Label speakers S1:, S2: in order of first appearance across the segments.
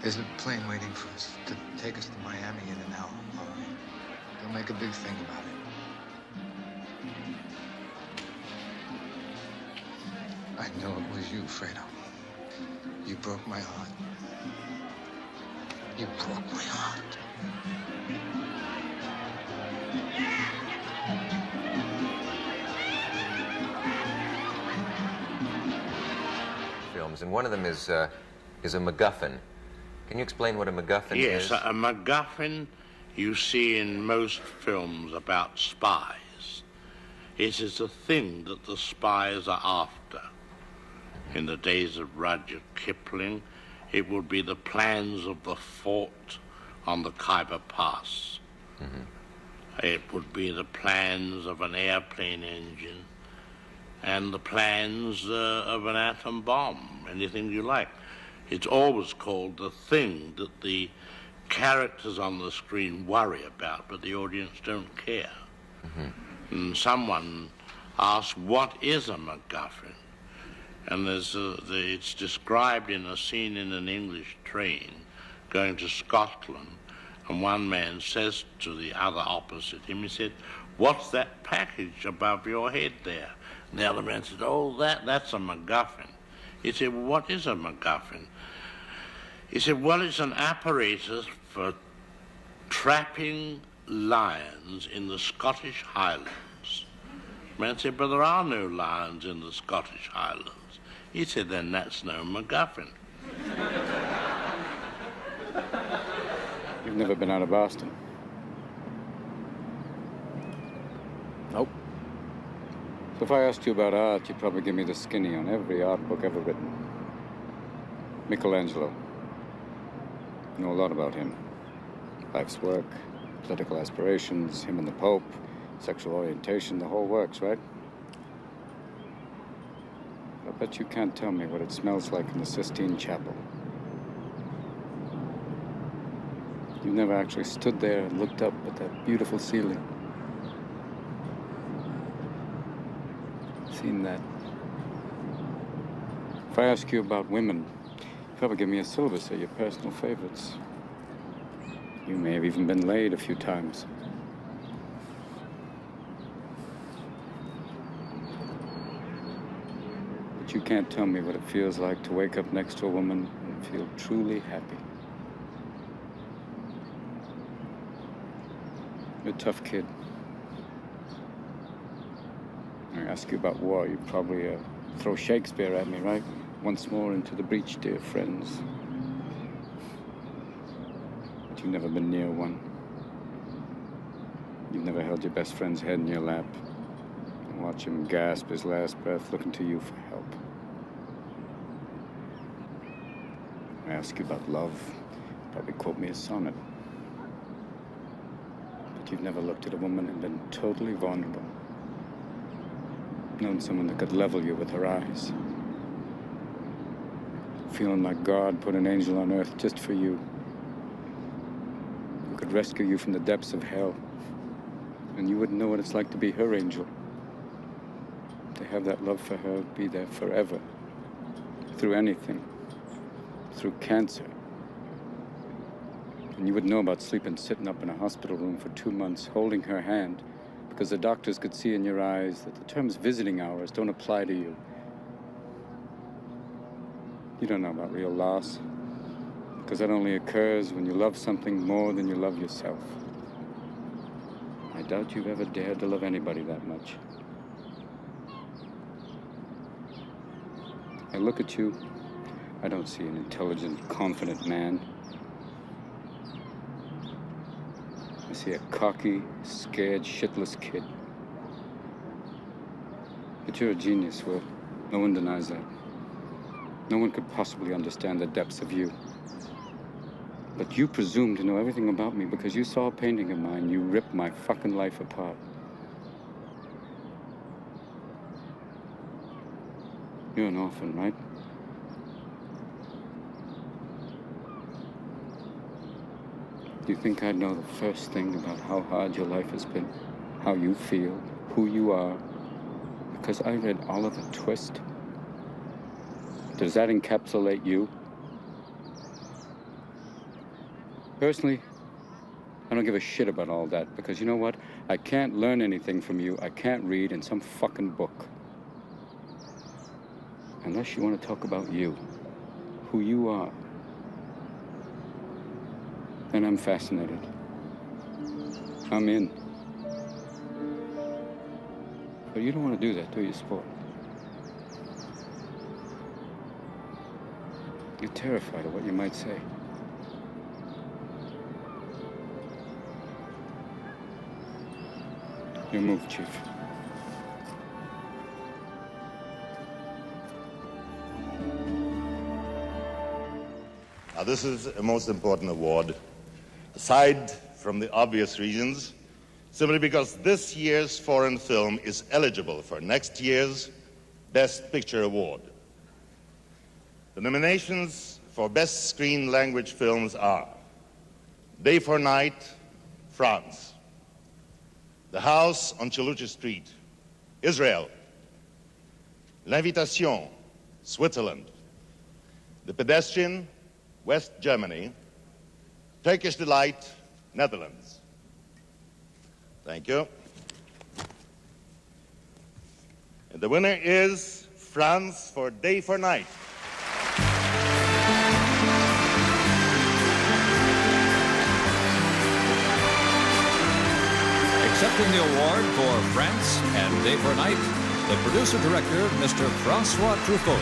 S1: There's a plane waiting for us to take us to Miami in an hour. All right. Don't make a big thing about it. I know it was you, Fredo. You broke my heart. You broke my heart.
S2: Films, and one of them is a MacGuffin. Can you explain what a MacGuffin is?
S3: Yes, a MacGuffin you see in most films about spies. It is a thing that the spies are after. In the days of Rudyard Kipling, it would be the plans of the fort on the Khyber Pass. Mm-hmm. It would be the plans of an airplane engine and the plans of an atom bomb, anything you like. It's always called the thing that the characters on the screen worry about, but the audience don't care. Mm-hmm. And someone asked, what is a MacGuffin? And it's described in a scene in an English train going to Scotland, and one man says to the other opposite him, he said, what's that package above your head there? And the other man said, oh, that's a MacGuffin. He said, well, what is a MacGuffin? He said, well, it's an apparatus for trapping lions in the Scottish Highlands. The man said, but there are no lions in the Scottish Highlands. He said, then that's no MacGuffin.
S4: You've never been out of Boston? Nope. So if I asked you about art, you'd probably give me the skinny on every art book ever written. Michelangelo. You know a lot about him. Life's work, political aspirations, him and the Pope, sexual orientation, the whole works, right? I bet you can't tell me what it smells like in the Sistine Chapel. You never actually stood there and looked up at that beautiful ceiling. Seen that. If I ask you about women, you probably give me a syllabus of your personal favorites. You may have even been laid a few times. But you can't tell me what it feels like to wake up next to a woman and feel truly happy. You're a tough kid. I ask you about war, you probably throw Shakespeare at me, right? Once more into the breach, dear friends. But you've never been near one. You've never held your best friend's head in your lap and watch him gasp his last breath looking to you for help. I ask you about love, you probably quote me a sonnet. But you've never looked at a woman and been totally vulnerable. Known someone that could level you with her eyes. Feeling like God put an angel on earth just for you. Who could rescue you from the depths of hell. And you wouldn't know what it's like to be her angel. To have that love for her be there forever. Through anything. Through cancer. And you would know about sitting up in a hospital room for 2 months, holding her hand, because the doctors could see in your eyes that the terms visiting hours don't apply to you. You don't know about real loss, because that only occurs when you love something more than you love yourself. I doubt you've ever dared to love anybody that much. I look at you, I don't see an intelligent, confident man. I see a cocky, scared, shitless kid. But you're a genius, Will. No one denies that. No one could possibly understand the depths of you. But you presume to know everything about me because you saw a painting of mine. You ripped my fucking life apart. You're an orphan, right? Do you think I'd know the first thing about how hard your life has been? How you feel? Who you are? Because I read Oliver Twist? Does that encapsulate you? Personally, I don't give a shit about all that, because you know what? I can't learn anything from you. I can't read in some fucking book. Unless you want to talk about you, who you are. Then I'm fascinated. I'm in. But you don't want to do that, do you, Sport? You're terrified of what you might say. Your move, Chief.
S5: Now, this is a most important award, aside from the obvious reasons, simply because this year's foreign film is eligible for next year's Best Picture Award. The nominations for Best Screen Language films are Day for Night, France; The House on Chalucha Street, Israel; L'Invitation, Switzerland; The Pedestrian, West Germany; Turkish Delight, Netherlands. Thank you. And the winner is France for Day for Night.
S6: Accepting the award for France and Day for Night, the producer-director, Mr. Francois Truffaut.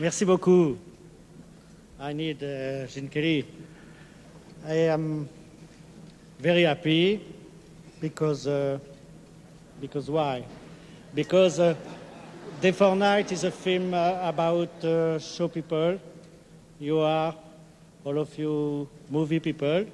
S7: Merci beaucoup. I need Jean Kelly. I am very happy because why? Because Day for Night is a film about show people. You are, all of you, movie people.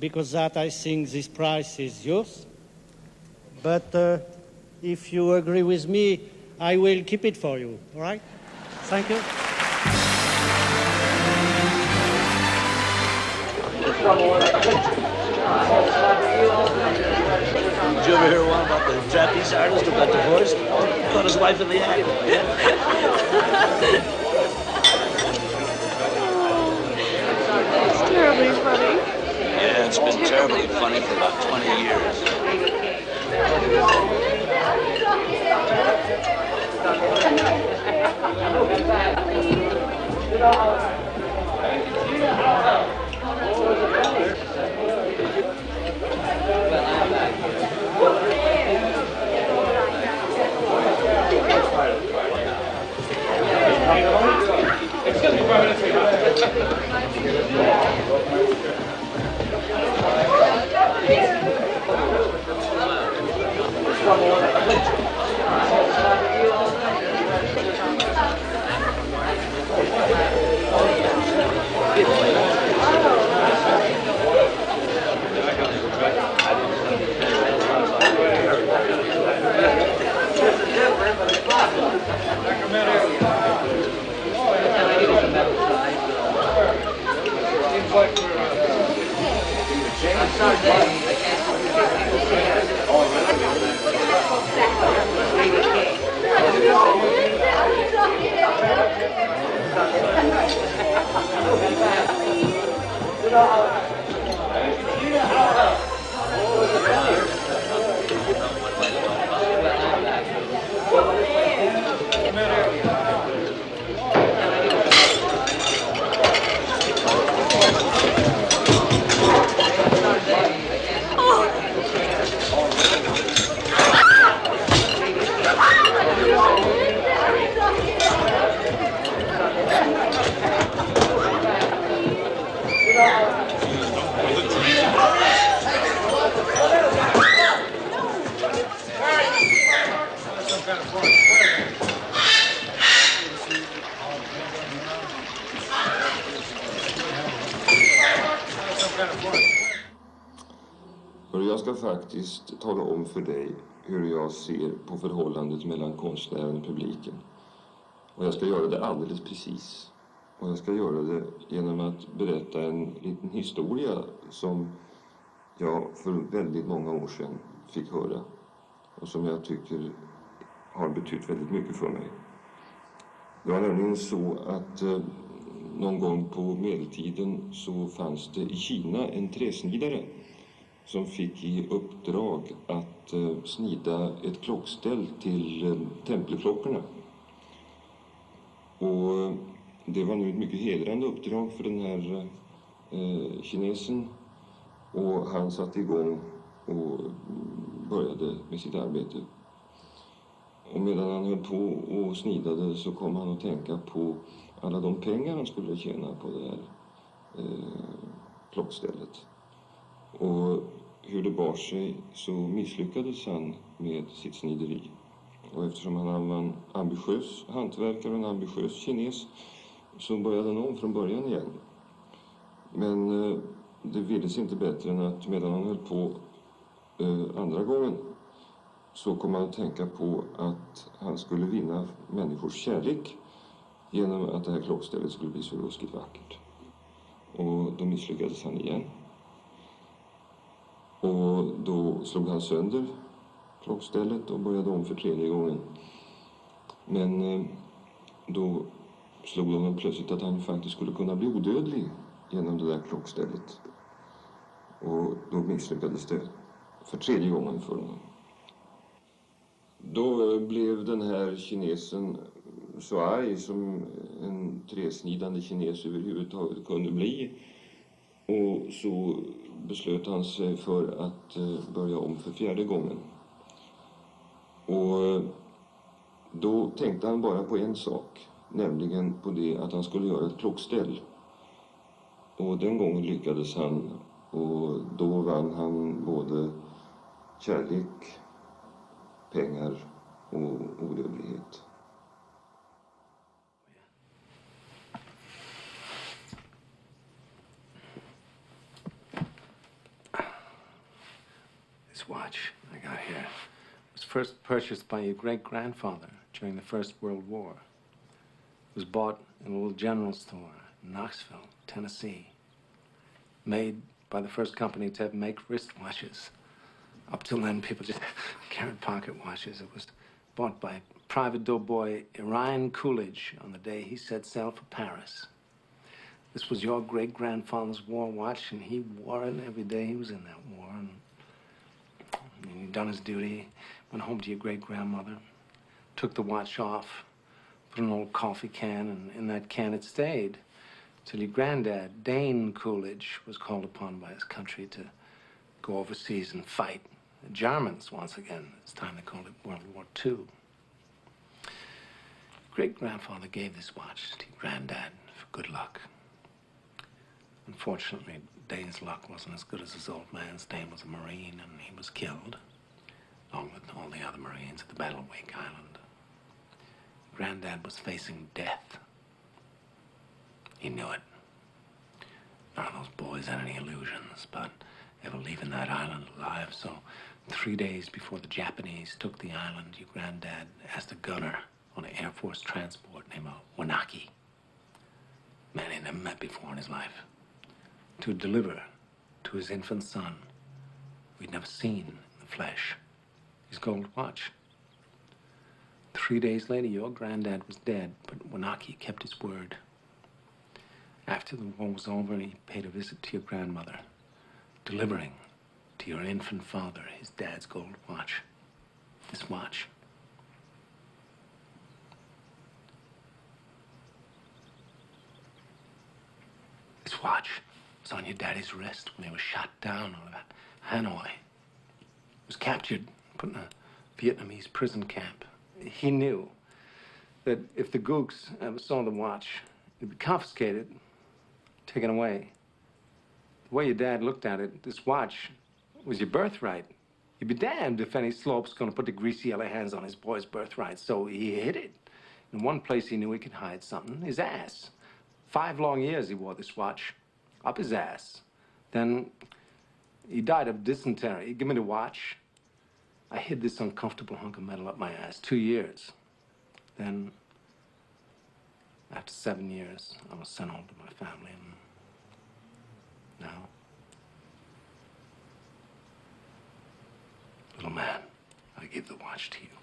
S7: Because that, I think this prize is yours. But if you agree with me, I will keep it for you, all right? Thank you.
S8: Did you ever hear one about the trapeze artist who got divorced? Caught his wife in the act.
S9: It's terribly funny.
S8: Yeah, it's been terribly funny for about 20 years.
S10: Excuse me for a minute, sweetheart.
S11: Jag ska faktiskt tala om för dig hur jag ser på förhållandet mellan konstnären och publiken. Och jag ska göra det alldeles precis. Och jag ska göra det genom att berätta en liten historia som jag för väldigt många år sedan fick höra. Och som jag tycker har betytt väldigt mycket för mig. Det var nämligen så att någon gång på medeltiden så fanns det i Kina en träsnidare som fick i uppdrag att snida ett klockställ till tempelklockorna. Och det var nu ett mycket hedrande uppdrag för den här kinesen. Och han satte igång och började med sitt arbete. Och medan han höll på och snidade så kom han att tänka på alla de pengar han skulle tjäna på det här klockstället. Och hur det bar sig så misslyckades han med sitt snideri. Och eftersom han var en ambitiös hantverkare och en ambitiös kines så började han om från början igen. Men det ville sig inte bättre än att medan han höll på andra gången så kom han att tänka på att han skulle vinna människors kärlek genom att det här klockstället skulle bli så ruskigt vackert. Och då misslyckades han igen. Och då slog han sönder klockstället och började om för tredje gången. Men då slog de plötsligt att han faktiskt skulle kunna bli odödlig genom det där klockstället. Och då misslyckades det för tredje gången för honom. Då blev den här kinesen så arg som en träsnidande kines överhuvudtaget kunde bli. Och så beslöt han sig för att börja om för fjärde gången. Och då tänkte han bara på en sak, nämligen på det att han skulle göra ett klockställ. Och den gången lyckades han, och då vann han både kärlek, pengar och odödlighet.
S12: This watch I got here was first purchased by your great-grandfather during the First World War. It was bought in a little general store in Knoxville, Tennessee. Made by the first company to make wristwatches. Up till then, people just carried pocket watches. It was bought by private doughboy Orion Coolidge on the day he set sail for Paris. This was your great-grandfather's war watch, and he wore it every day he was in that war. And he'd done his duty, went home to your great-grandmother, took the watch off, put an old coffee can, and in that can it stayed till your granddad, Dane Coolidge, was called upon by his country to go overseas and fight the Germans once again. This time they called it World War II. Great-grandfather gave this watch to your granddad for good luck. Unfortunately, Dane's luck wasn't as good as his old man's. Dane was a Marine, and he was killed, along with all the other Marines at the Battle of Wake Island. Granddad was facing death. He knew it. None of those boys had any illusions about ever leaving that island alive, so 3 days before the Japanese took the island, your granddad asked a gunner on an Air Force transport named Wanaki, man he'd never met before in his life, to deliver to his infant son, who he'd never seen in the flesh, his gold watch. 3 days later, your granddad was dead, but Wanaki kept his word. After the war was over, he paid a visit to your grandmother, delivering to your infant father his dad's gold watch. This watch. This watch was on your daddy's wrist when he was shot down over Hanoi. He was captured, put in a Vietnamese prison camp. He knew that if the gooks ever saw the watch, it'd be confiscated, taken away. The way your dad looked at it, this watch was your birthright. You'd be damned if any slope's gonna put the greasy yellow hands on his boy's birthright. So he hid it. In one place he knew he could hide something, his ass. 5 long years he wore this watch, up his ass. Then he died of dysentery. He gave me the watch. I hid this uncomfortable hunk of metal up my ass 2 years. Then, after 7 years, I was sent home to my family, and now, little man, I give the watch to you.